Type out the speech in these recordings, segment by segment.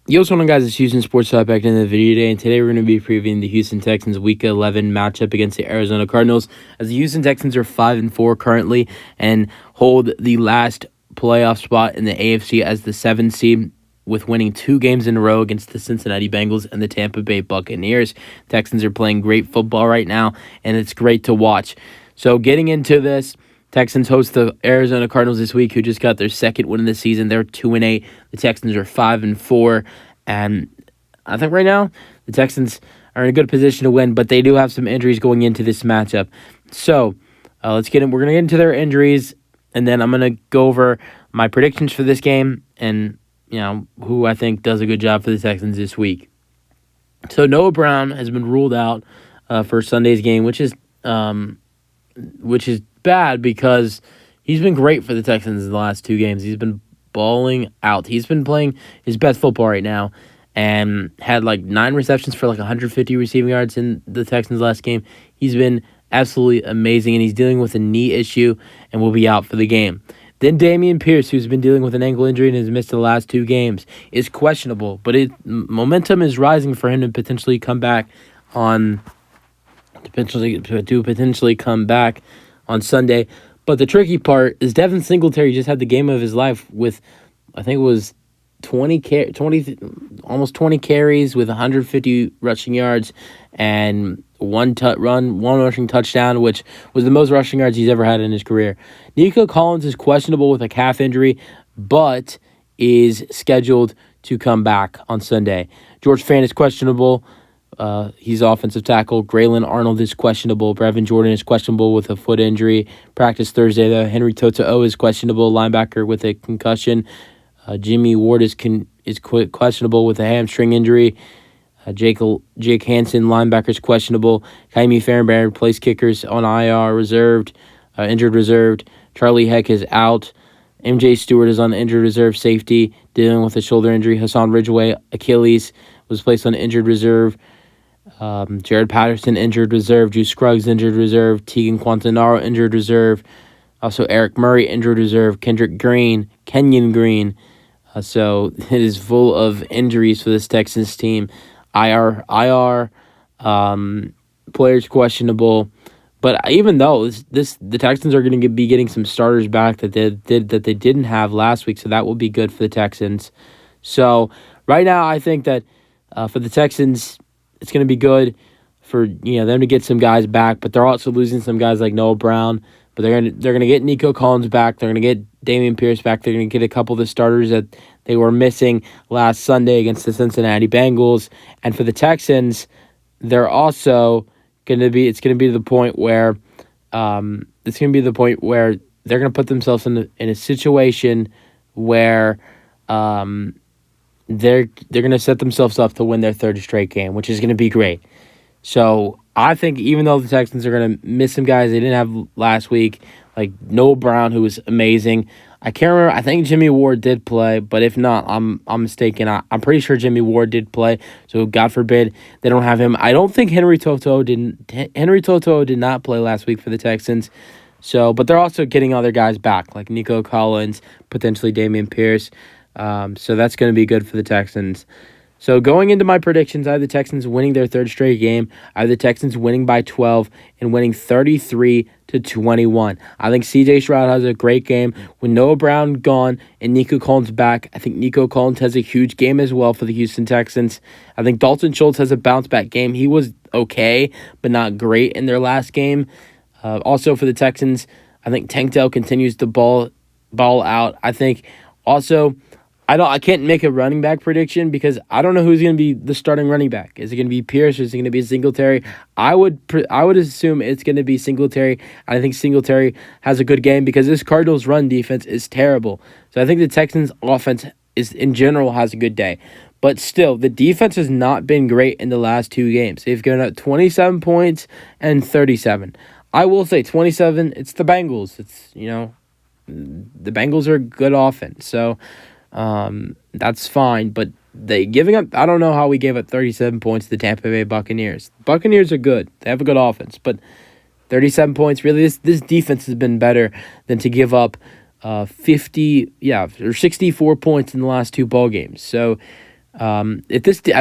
Yo, what's going on, guys? It's Houston Sports Talk back in the video today, and today we're going to be previewing the Houston Texans Week 11 matchup against the Arizona Cardinals, as the Houston Texans are 5-4 currently and hold the last playoff spot in the AFC as the 7th seed, with winning 2 games in a row against the Cincinnati Bengals and the Tampa Bay Buccaneers. Texans are playing great football right now, and it's great to watch. So getting into this, Texans host the Arizona Cardinals this week, who just got their second win of the season. They're 2-8. The Texans are 5-4, and I think right now the Texans are in a good position to win, but they do have some injuries going into this matchup. So let's get in. We're gonna get into their injuries, and then I'm gonna go over my predictions for this game and who I think does a good job for the Texans this week. So Noah Brown has been ruled out for Sunday's game, which is bad because he's been great for the Texans in the last 2 games. He's been balling out. He's been playing his best football right now and had like 9 receptions for like 150 receiving yards in the Texans' last game. He's been absolutely amazing, and he's dealing with a knee issue and will be out for the game. Then Dameon Pierce, who's been dealing with an ankle injury and has missed the last 2 games, is questionable, but momentum is rising for him to potentially come back on Sunday. But the tricky part is Devin Singletary just had the game of his life with, I think it was almost 20 carries with 150 rushing yards and one rushing touchdown, which was the most rushing yards he's ever had in his career. Nico Collins is questionable with a calf injury, but is scheduled to come back on Sunday. George Fant is questionable. He's offensive tackle. Graylin Arnold is questionable. Brevin Jordan is questionable with a foot injury. Practice Thursday, though. Henry To'oTo'o is questionable, linebacker with a concussion. Jimmy Ward is questionable with a hamstring injury. Jake Hansen, linebacker, is questionable. Jaime Fairbairn, place kickers on IR, injured reserved. Charlie Heck is out. MJ Stewart is on injured reserve safety, dealing with a shoulder injury. Hassan Ridgeway, Achilles, was placed on injured reserve. Jared Patterson, injured reserve. Juice Scruggs, injured reserve. Tegan Quantanaro, injured reserve. Also Eric Murray, injured reserve. Kenyon Green. So it is full of injuries for this Texans team. IR players questionable. But even though the Texans are going to be getting some starters back that they didn't have last week, so that will be good for the Texans. So right now, I think that for the Texans, it's going to be good for them to get some guys back. But they're also losing some guys like Noah Brown. But they're going to get Nico Collins back. They're going to get Dameon Pierce back. They're going to get a couple of the starters that they were missing last Sunday against the Cincinnati Bengals. And for the Texans, they're also going to be to the point where they're going to put themselves in a situation where they're going to set themselves up to win their 3rd straight game, which is going to be great. So I think even though the Texans are going to miss some guys they didn't have last week, like Noah Brown, who was amazing. I can't remember. I think Jimmy Ward did play, but if not, I'm mistaken. I'm pretty sure Jimmy Ward did play. So God forbid they don't have him. I don't think Henry To'oTo'o did not play last week for the Texans. So, but they're also getting other guys back, like Nico Collins, potentially Dameon Pierce. So that's going to be good for the Texans. So going into my predictions, I have the Texans winning their 3rd straight game. I have the Texans winning by 12 and winning 33-21. I think C.J. Stroud has a great game. With Noah Brown gone and Nico Collins back, I think Nico Collins has a huge game as well for the Houston Texans. I think Dalton Schultz has a bounce-back game. He was okay, but not great in their last game. Also for the Texans, I think Tank Dell continues to ball out. I think also, I can't make a running back prediction because I don't know who's going to be the starting running back. Is it going to be Pierce or is it going to be Singletary? I would assume it's going to be Singletary. I think Singletary has a good game because this Cardinals run defense is terrible. So I think the Texans offense in general has a good day. But still, the defense has not been great in the last 2 games. They've given up 27 points and 37. I will say 27, it's the Bengals. It's, the Bengals are a good offense. So that's fine, but they giving up. I don't know how we gave up 37 points to the Tampa Bay Buccaneers. Buccaneers are good; they have a good offense, but 37 points. Really, this defense has been better than to give up 64 points in the last 2 ball games. So I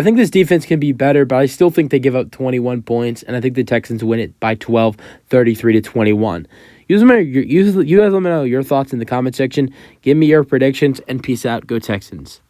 think this defense can be better, but I still think they give up 21 points, and I think the Texans win it by 12, 33-21. You guys let me know your thoughts in the comment section. Give me your predictions, and peace out. Go Texans.